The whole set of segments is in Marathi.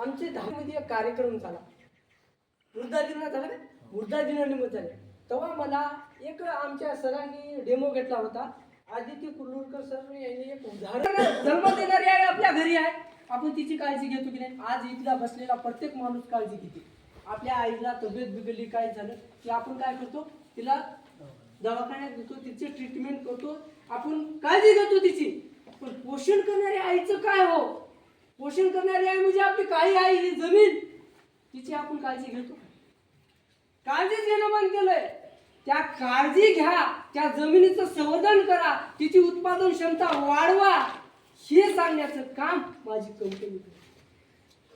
आमचे 10 मध्ये एक कार्यक्रम झाला, वृद्धा दिन झाला का, वृद्धा दिनानिमित्त झाले. तेव्हा मला एक आमच्या सरांनी डेमो घेतला होता. आदिती कुर्लुरकर सर यांनी एक उदाहरण, जन्म देणारी आई आपल्या घरी आहे, आपण तिची काळजी घेतो की नाही. आज इथला बसलेला प्रत्येक माणूस काळजी घेते. आपल्या आईला तब्येत बिघडली, काय झालं की आपण काय करतो, तिला दवाखान्यात घेतो, तिची ट्रीटमेंट करतो, आपण काळजी घेतो तिची. पण पोषण करणारी आईचं काय हो, पोषण करणारी आई म्हणजे आपली काही आई, ही जमीन, तिची आपण काळजी घेतो. काळजीच घेणं बंद केलंय. त्या काळजी घ्या, त्या जमिनीचं संवर्धन करा, तिची उत्पादन क्षमता वाढवा, हे सांगण्याचं काम माझी कंपनी करते.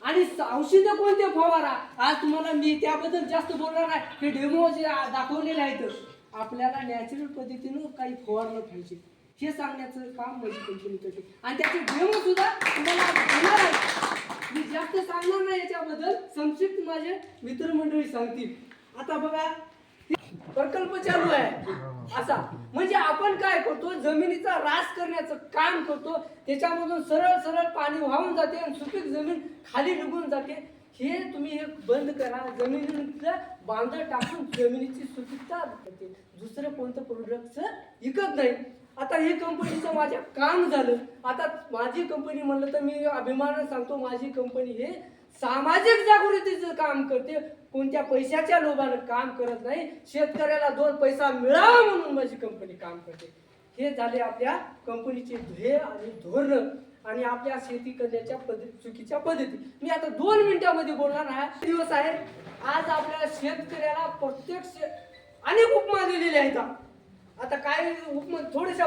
आणि औषध कोणते फवारा, आज तुम्हाला मी त्याबद्दल जास्त बोलणार नाही. हे डेमो जे दाखवलेले आहेत, आपल्याला नॅचरल पद्धतीनं काही फवारलं पाहिजे, हे सांगण्याचं काम माझी कंपनी करते. आणि त्याचे डेमो सुद्धा तुम्हाला देणार आहे. मी जास्त सांगणार नाही याच्याबद्दल, संक्षिप्त माझे मित्रमंडळी सांगतील. आता बघा, प्रकल्प चालू आहे असा, म्हणजे आपण काय करतो, जमिनीचा ऱ्हास करण्याचं काम करतो. त्याच्यामधून सरळ सरळ पाणी वाहून जाते आणि सुपीक जमीन खाली निघून जाते. हे तुम्ही हे बंद करा. जमिनीतलं बांधं टाकून जमिनीची सुपीकता करते. दुसरं कोणतं प्रोडक्ट विकत नाही. आता हे कंपनीचं माझ्या काम झालं. आता माझी कंपनी म्हणलं तर मी अभिमानाने सांगतो, माझी कंपनी हे सामाजिक जागृतीचं काम करते. कोणत्या पैशाच्या लोभानं काम करत नाही. शेतकऱ्याला 2 पैसा मिळावा म्हणून माझी कंपनी काम करते. हे झाले आपल्या कंपनीचे ध्येय आणि धोरण आणि आपल्या शेती करण्याच्या चुकीच्या पद्धती. मी आता 2 मिनिटांमध्ये बोलणार आहे. दिवस आहे आज आपल्या शेतकऱ्याला प्रत्यक्ष अनेक उपमा दिलेल्या आहेत. आता काय उपमा, थोड्याशा